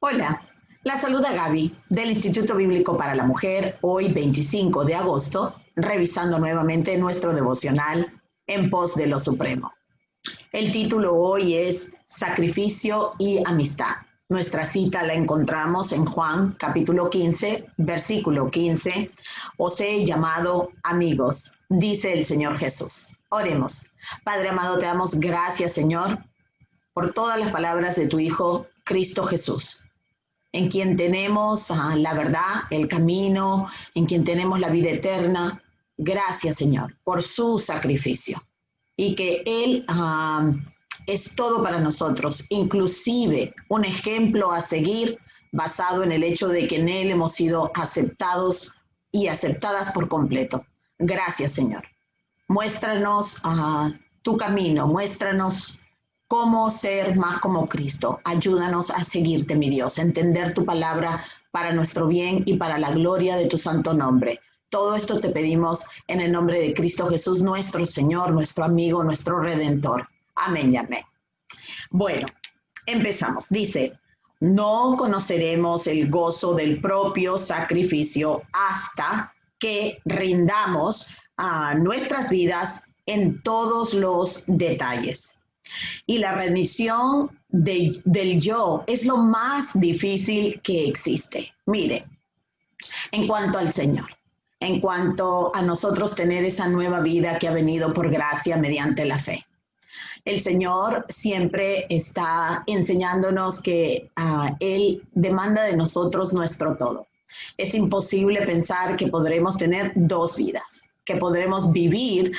Hola, la saluda Gaby del Instituto Bíblico para la Mujer, hoy 25 de agosto, revisando nuevamente nuestro devocional En pos de lo Supremo. El título hoy es Sacrificio y Amistad. Nuestra cita la encontramos en Juan capítulo 15, versículo 15. Os he llamado amigos, dice el Señor Jesús. Oremos. Padre amado, te damos gracias, Señor, por todas las palabras de tu Hijo, Cristo Jesús, en quien tenemos la verdad, el camino, en quien tenemos la vida eterna. Gracias, Señor, por su sacrificio y que Él es todo para nosotros, inclusive un ejemplo a seguir basado en el hecho de que en Él hemos sido aceptados y aceptadas por completo. Gracias, Señor. Muéstranos tu camino, muéstranos cómo ser más como Cristo. Ayúdanos a seguirte, mi Dios, a entender tu palabra para nuestro bien y para la gloria de tu santo nombre. Todo esto te pedimos en el nombre de Cristo Jesús, nuestro Señor, nuestro amigo, nuestro Redentor. Amén y amén. Bueno, empezamos. Dice, no conoceremos el gozo del propio sacrificio hasta que rindamos nuestras vidas en todos los detalles. Y la rendición del yo es lo más difícil que existe. Mire, en cuanto al Señor, en cuanto a nosotros tener esa nueva vida que ha venido por gracia mediante la fe. El Señor siempre está enseñándonos que Él demanda de nosotros nuestro todo. Es imposible pensar que podremos tener dos vidas, que podremos vivir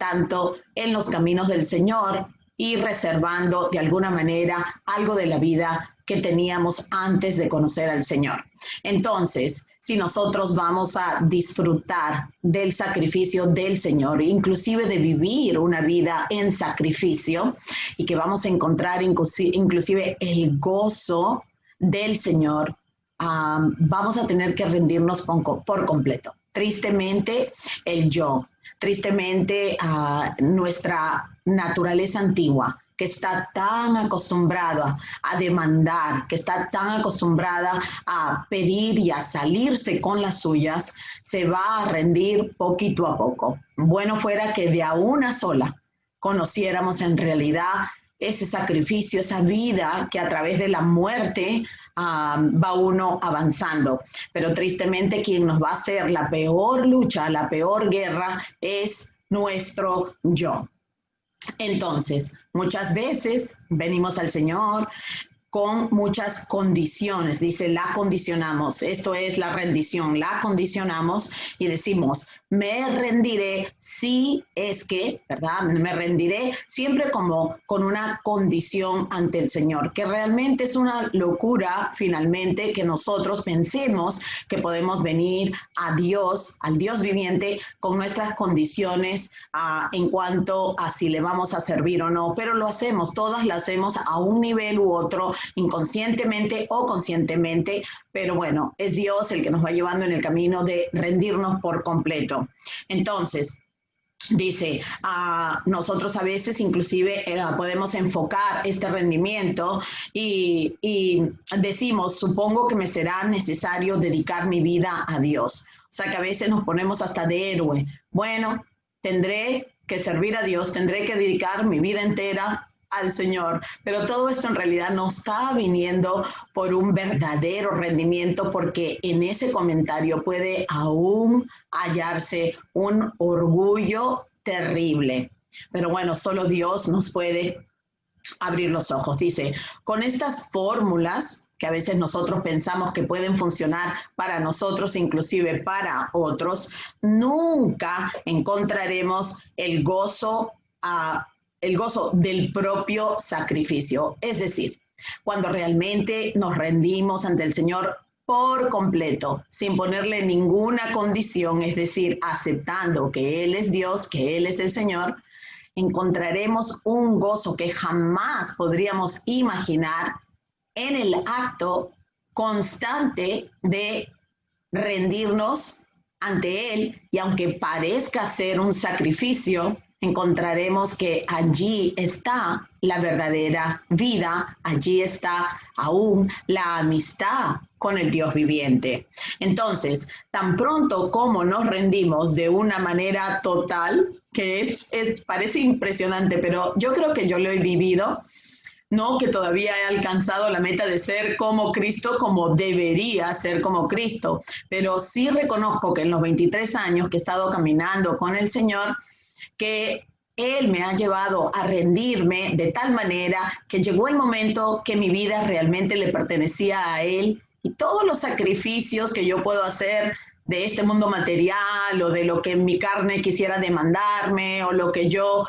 tanto en los caminos del Señor y reservando de alguna manera algo de la vida que teníamos antes de conocer al Señor. Entonces, si nosotros vamos a disfrutar del sacrificio del Señor, inclusive de vivir una vida en sacrificio, y que vamos a encontrar inclusive el gozo del Señor, vamos a tener que rendirnos por completo. Tristemente, el yo, tristemente nuestra naturaleza antigua, que está tan acostumbrada a demandar, que está tan acostumbrada a pedir y a salirse con las suyas, se va a rendir poquito a poco. Bueno fuera que de a una sola conociéramos en realidad ese sacrificio, esa vida que a través de la muerte va uno avanzando. Pero tristemente quien nos va a hacer la peor lucha, la peor guerra es nuestro yo. Entonces, muchas veces venimos al Señor con muchas condiciones, dice, la condicionamos, esto es la rendición, la condicionamos y decimos, me rendiré si es que, ¿verdad? Me rendiré siempre como con una condición ante el Señor, que realmente es una locura finalmente que nosotros pensemos que podemos venir a Dios, al Dios viviente, con nuestras condiciones en cuanto a si le vamos a servir o no, pero lo hacemos, todas lo hacemos a un nivel u otro, inconscientemente o conscientemente, pero bueno, es Dios el que nos va llevando en el camino de rendirnos por completo. Entonces, dice, nosotros a veces inclusive podemos enfocar este rendimiento y decimos, supongo que me será necesario dedicar mi vida a Dios. O sea que a veces nos ponemos hasta de héroe. Bueno, tendré que servir a Dios, tendré que dedicar mi vida entera al Señor, pero todo esto en realidad no está viniendo por un verdadero rendimiento, porque en ese comentario puede aún hallarse un orgullo terrible. Pero bueno, solo Dios nos puede abrir los ojos. Dice, con estas fórmulas que a veces nosotros pensamos que pueden funcionar para nosotros, inclusive para otros, nunca encontraremos el gozo del propio sacrificio. Es decir, cuando realmente nos rendimos ante el Señor por completo, sin ponerle ninguna condición, es decir, aceptando que Él es Dios, que Él es el Señor, encontraremos un gozo que jamás podríamos imaginar en el acto constante de rendirnos ante Él, y aunque parezca ser un sacrificio, encontraremos que allí está la verdadera vida, allí está aún la amistad con el Dios viviente. Entonces, tan pronto como nos rendimos de una manera total, que parece impresionante, pero yo creo que yo lo he vivido, no que todavía he alcanzado la meta de ser como Cristo, como debería ser como Cristo, pero sí reconozco que en los 23 años que he estado caminando con el Señor, que Él me ha llevado a rendirme de tal manera que llegó el momento que mi vida realmente le pertenecía a Él y todos los sacrificios que yo puedo hacer de este mundo material o de lo que mi carne quisiera demandarme o lo que yo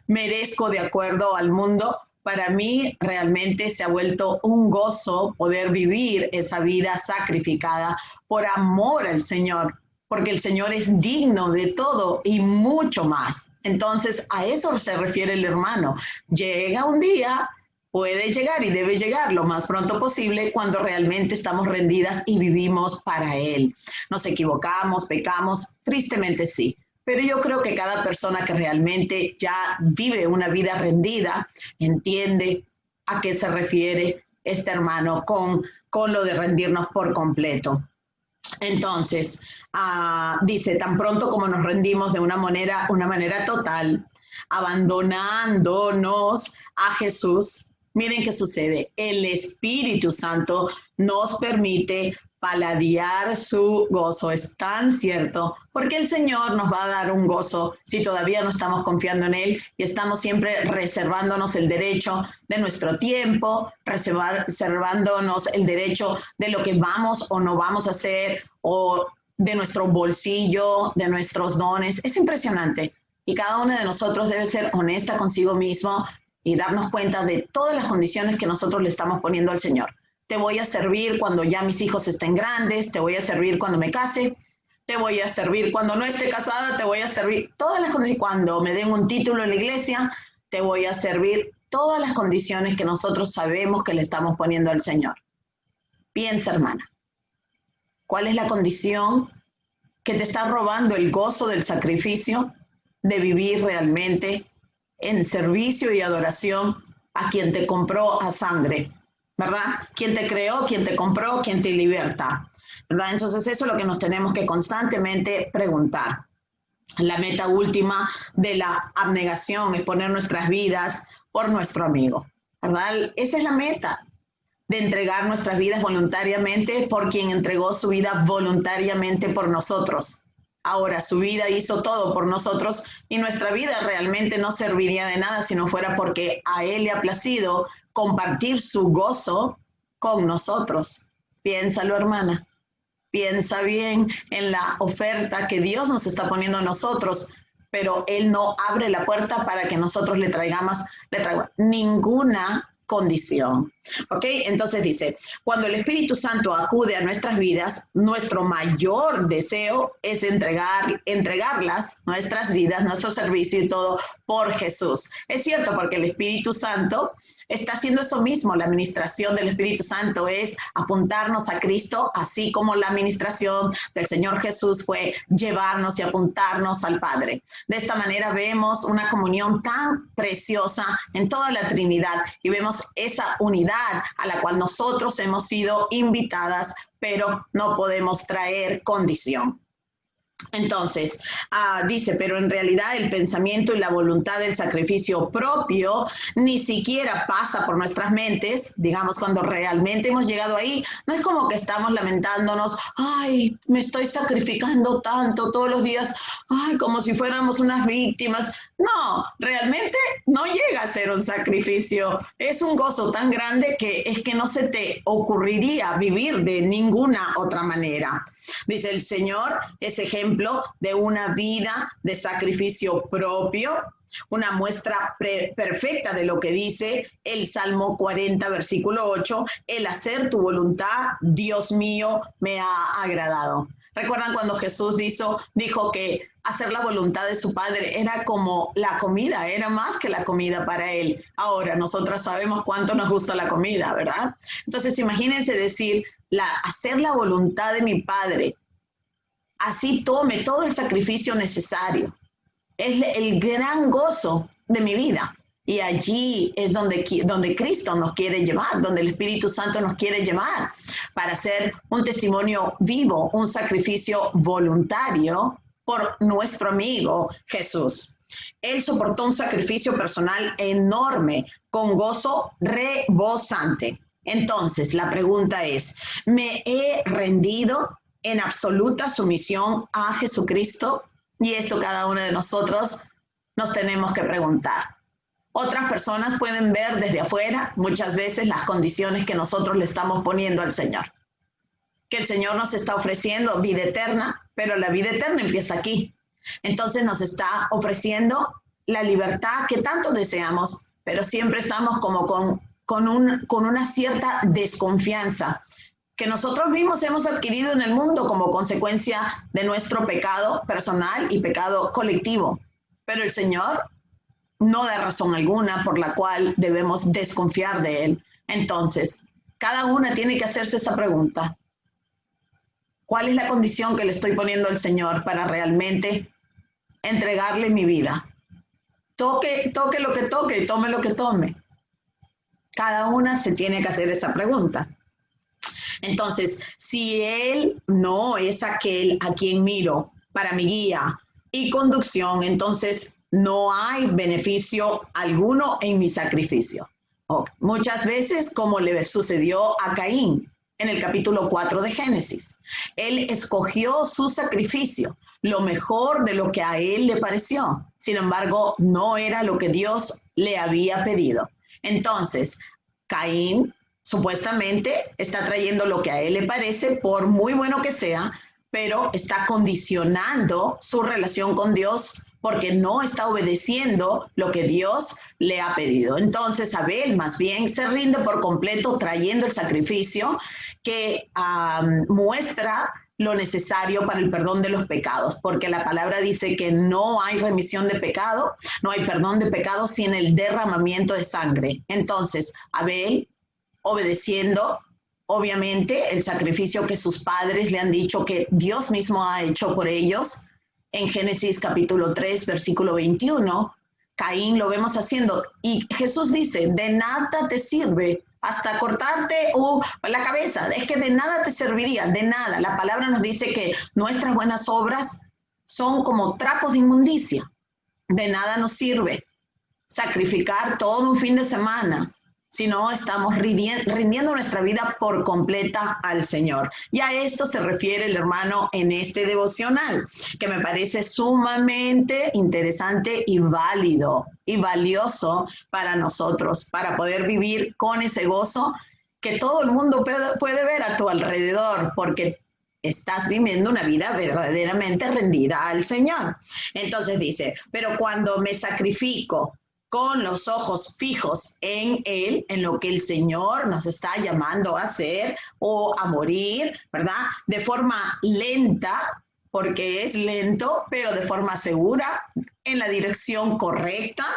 merezco de acuerdo al mundo, para mí realmente se ha vuelto un gozo poder vivir esa vida sacrificada por amor al Señor, porque el Señor es digno de todo y mucho más. Entonces, a eso se refiere el hermano. Llega un día, puede llegar y debe llegar lo más pronto posible cuando realmente estamos rendidas y vivimos para Él. Nos equivocamos, pecamos, tristemente sí. Pero yo creo que cada persona que realmente ya vive una vida rendida entiende a qué se refiere este hermano con lo de rendirnos por completo. Entonces, dice, tan pronto como nos rendimos de una manera total, abandonándonos a Jesús, miren qué sucede. El Espíritu Santo nos permite paladear su gozo. Es tan cierto, porque el Señor nos va a dar un gozo si todavía no estamos confiando en Él y estamos siempre reservándonos el derecho de nuestro tiempo, reservándonos el derecho de lo que vamos o no vamos a hacer, o de nuestro bolsillo, de nuestros dones. Es impresionante. Y cada uno de nosotros debe ser honesta consigo mismo y darnos cuenta de todas las condiciones que nosotros le estamos poniendo al Señor. Te voy a servir cuando ya mis hijos estén grandes, te voy a servir cuando me case, te voy a servir cuando no esté casada, te voy a servir todas las condiciones, cuando me den un título en la iglesia, te voy a servir todas las condiciones que nosotros sabemos que le estamos poniendo al Señor. Piensa, hermana, ¿cuál es la condición que te está robando el gozo del sacrificio, de vivir realmente en servicio y adoración a quien te compró a sangre? ¿Verdad? ¿Quién te creó, quién te compró, quién te liberta? ¿Verdad? Entonces eso es lo que nos tenemos que constantemente preguntar. La meta última de la abnegación es poner nuestras vidas por nuestro amigo, ¿verdad? Esa es la meta, de entregar nuestras vidas voluntariamente por quien entregó su vida voluntariamente por nosotros. Ahora, su vida hizo todo por nosotros y nuestra vida realmente no serviría de nada si no fuera porque a Él le ha placido compartir su gozo con nosotros. Piénsalo, hermana. Piensa bien en la oferta que Dios nos está poniendo a nosotros, pero Él no abre la puerta para que nosotros le traigamos ninguna condición. ¿Ok? Entonces dice, cuando el Espíritu Santo acude a nuestras vidas, nuestro mayor deseo es entregarlas, nuestras vidas, nuestro servicio y todo por Jesús. Es cierto, porque el Espíritu Santo está haciendo eso mismo. La administración del Espíritu Santo es apuntarnos a Cristo, así como la administración del Señor Jesús fue llevarnos y apuntarnos al Padre. De esta manera vemos una comunión tan preciosa en toda la Trinidad y vemos esa unidad a la cual nosotros hemos sido invitadas, pero no podemos traer condición. Entonces, dice, pero en realidad el pensamiento y la voluntad del sacrificio propio ni siquiera pasa por nuestras mentes. Digamos, cuando realmente hemos llegado ahí, no es como que estamos lamentándonos, ay, me estoy sacrificando tanto todos los días, ay, como si fuéramos unas víctimas. No, realmente no llega a ser un sacrificio. Es un gozo tan grande que es que no se te ocurriría vivir de ninguna otra manera. Dice el Señor, es ejemplo de una vida de sacrificio propio, una muestra perfecta de lo que dice el Salmo 40, versículo 8, el hacer tu voluntad, Dios mío, me ha agradado. ¿Recuerdan cuando Jesús dijo que hacer la voluntad de su Padre era como la comida, era más que la comida para Él? Ahora, nosotras sabemos cuánto nos gusta la comida, ¿verdad? Entonces, imagínense decir, hacer la voluntad de mi Padre, así tome todo el sacrificio necesario. es el gran gozo de mi vida. Y allí es donde Cristo nos quiere llevar, donde el Espíritu Santo nos quiere llevar para hacer un testimonio vivo, un sacrificio voluntario por nuestro amigo Jesús. Él soportó un sacrificio personal enorme, con gozo rebosante. Entonces, la pregunta es, ¿me he rendido en absoluta sumisión a Jesucristo? Y esto cada uno de nosotros nos tenemos que preguntar. Otras personas pueden ver desde afuera muchas veces las condiciones que nosotros le estamos poniendo al Señor. Que el Señor nos está ofreciendo vida eterna, pero la vida eterna empieza aquí. Entonces nos está ofreciendo la libertad que tanto deseamos, pero siempre estamos como con una cierta desconfianza que nosotros mismos hemos adquirido en el mundo como consecuencia de nuestro pecado personal y pecado colectivo. Pero el Señor no da razón alguna por la cual debemos desconfiar de Él. Entonces, cada una tiene que hacerse esa pregunta. ¿Cuál es la condición que le estoy poniendo al Señor para realmente entregarle mi vida? Toque lo que toque y tome lo que tome. Cada una se tiene que hacer esa pregunta. Entonces, si Él no es aquel a quien miro para mi guía y conducción, entonces no hay beneficio alguno en mi sacrificio. Okay. Muchas veces, como le sucedió a Caín en el capítulo 4 de Génesis, él escogió su sacrificio, lo mejor de lo que a él le pareció. Sin embargo, no era lo que Dios le había pedido. Entonces, Caín supuestamente está trayendo lo que a él le parece, por muy bueno que sea, pero está condicionando su relación con Dios porque no está obedeciendo lo que Dios le ha pedido. Entonces Abel más bien se rinde por completo trayendo el sacrificio que muestra lo necesario para el perdón de los pecados, porque la palabra dice que no hay remisión de pecado, no hay perdón de pecado sin el derramamiento de sangre. Entonces Abel, obedeciendo obviamente el sacrificio que sus padres le han dicho que Dios mismo ha hecho por ellos, en Génesis capítulo 3, versículo 21, Caín lo vemos haciendo. Y Jesús dice, de nada te sirve hasta cortarte la cabeza. Es que de nada te serviría, de nada. La palabra nos dice que nuestras buenas obras son como trapos de inmundicia. De nada nos sirve sacrificar todo un fin de semana si no estamos rindiendo nuestra vida por completa al Señor. Y a esto se refiere el hermano en este devocional, que me parece sumamente interesante y válido y valioso para nosotros, para poder vivir con ese gozo que todo el mundo puede ver a tu alrededor, porque estás viviendo una vida verdaderamente rendida al Señor. Entonces dice, pero cuando me sacrifico con los ojos fijos en Él, en lo que el Señor nos está llamando a hacer o a morir, ¿verdad? De forma lenta, porque es lento, pero de forma segura, en la dirección correcta.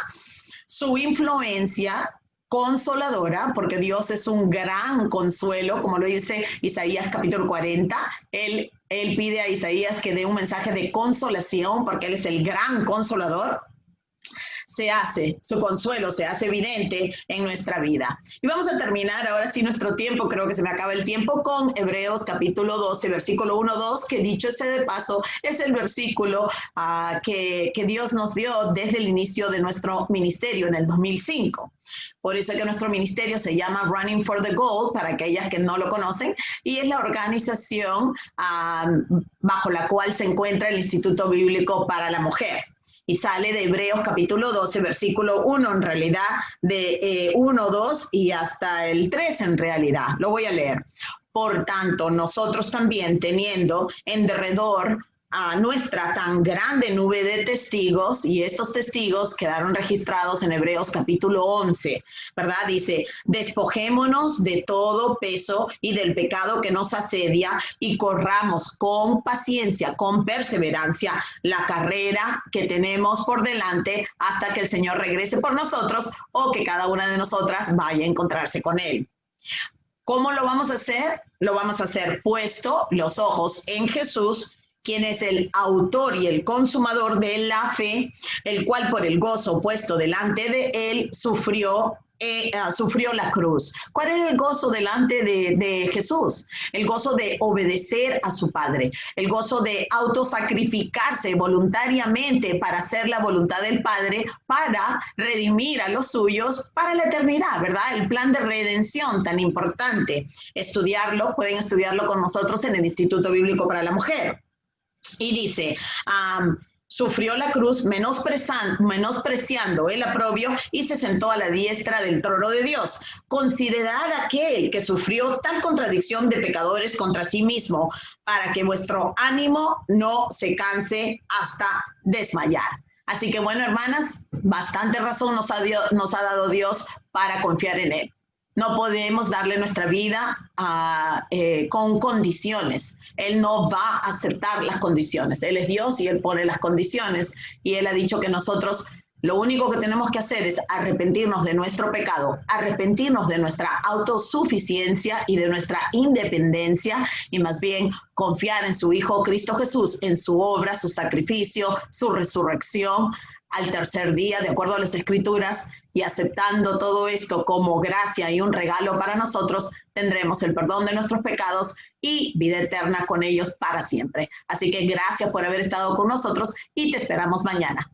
Su influencia consoladora, porque Dios es un gran consuelo, como lo dice Isaías capítulo 40. Él pide a Isaías que dé un mensaje de consolación, porque Él es el gran consolador. Su consuelo se hace evidente en nuestra vida. Y vamos a terminar ahora sí nuestro tiempo, creo que se me acaba el tiempo, con Hebreos capítulo 12, versículo 1-2, que dicho ese de paso, es el versículo que Dios nos dio desde el inicio de nuestro ministerio en el 2005. Por eso es que nuestro ministerio se llama Running for the Gold, para aquellas que no lo conocen, y es la organización bajo la cual se encuentra el Instituto Bíblico para la Mujer. Y sale de Hebreos capítulo 12, versículo 1, en realidad, de 1, 2 y hasta el 3 en realidad. Lo voy a leer. Por tanto, nosotros también, teniendo en derredor a nuestra tan grande nube de testigos, y estos testigos quedaron registrados en Hebreos capítulo 11, ¿verdad? Dice, despojémonos de todo peso y del pecado que nos asedia y corramos con paciencia, con perseverancia, la carrera que tenemos por delante hasta que el Señor regrese por nosotros o que cada una de nosotras vaya a encontrarse con Él. ¿Cómo lo vamos a hacer? Lo vamos a hacer puesto los ojos en Jesús, quien es el autor y el consumador de la fe, el cual por el gozo puesto delante de él sufrió la cruz. ¿Cuál es el gozo delante de Jesús? El gozo de obedecer a su Padre, el gozo de autosacrificarse voluntariamente para hacer la voluntad del Padre, para redimir a los suyos para la eternidad, ¿verdad? El plan de redención tan importante. Pueden estudiarlo con nosotros en el Instituto Bíblico para la Mujer. Y dice, sufrió la cruz menospreciando el oprobio y se sentó a la diestra del trono de Dios. Considerad aquel que sufrió tal contradicción de pecadores contra sí mismo, para que vuestro ánimo no se canse hasta desmayar. Así que bueno, hermanas, bastante razón nos ha dado Dios para confiar en Él. No podemos darle nuestra vida con condiciones. Él no va a aceptar las condiciones. Él es Dios y Él pone las condiciones. Y Él ha dicho que nosotros lo único que tenemos que hacer es arrepentirnos de nuestro pecado, arrepentirnos de nuestra autosuficiencia y de nuestra independencia, y más bien confiar en su Hijo Cristo Jesús, en su obra, su sacrificio, su resurrección al tercer día, de acuerdo a las Escrituras, y aceptando todo esto como gracia y un regalo para nosotros, tendremos el perdón de nuestros pecados y vida eterna con ellos para siempre. Así que gracias por haber estado con nosotros y te esperamos mañana.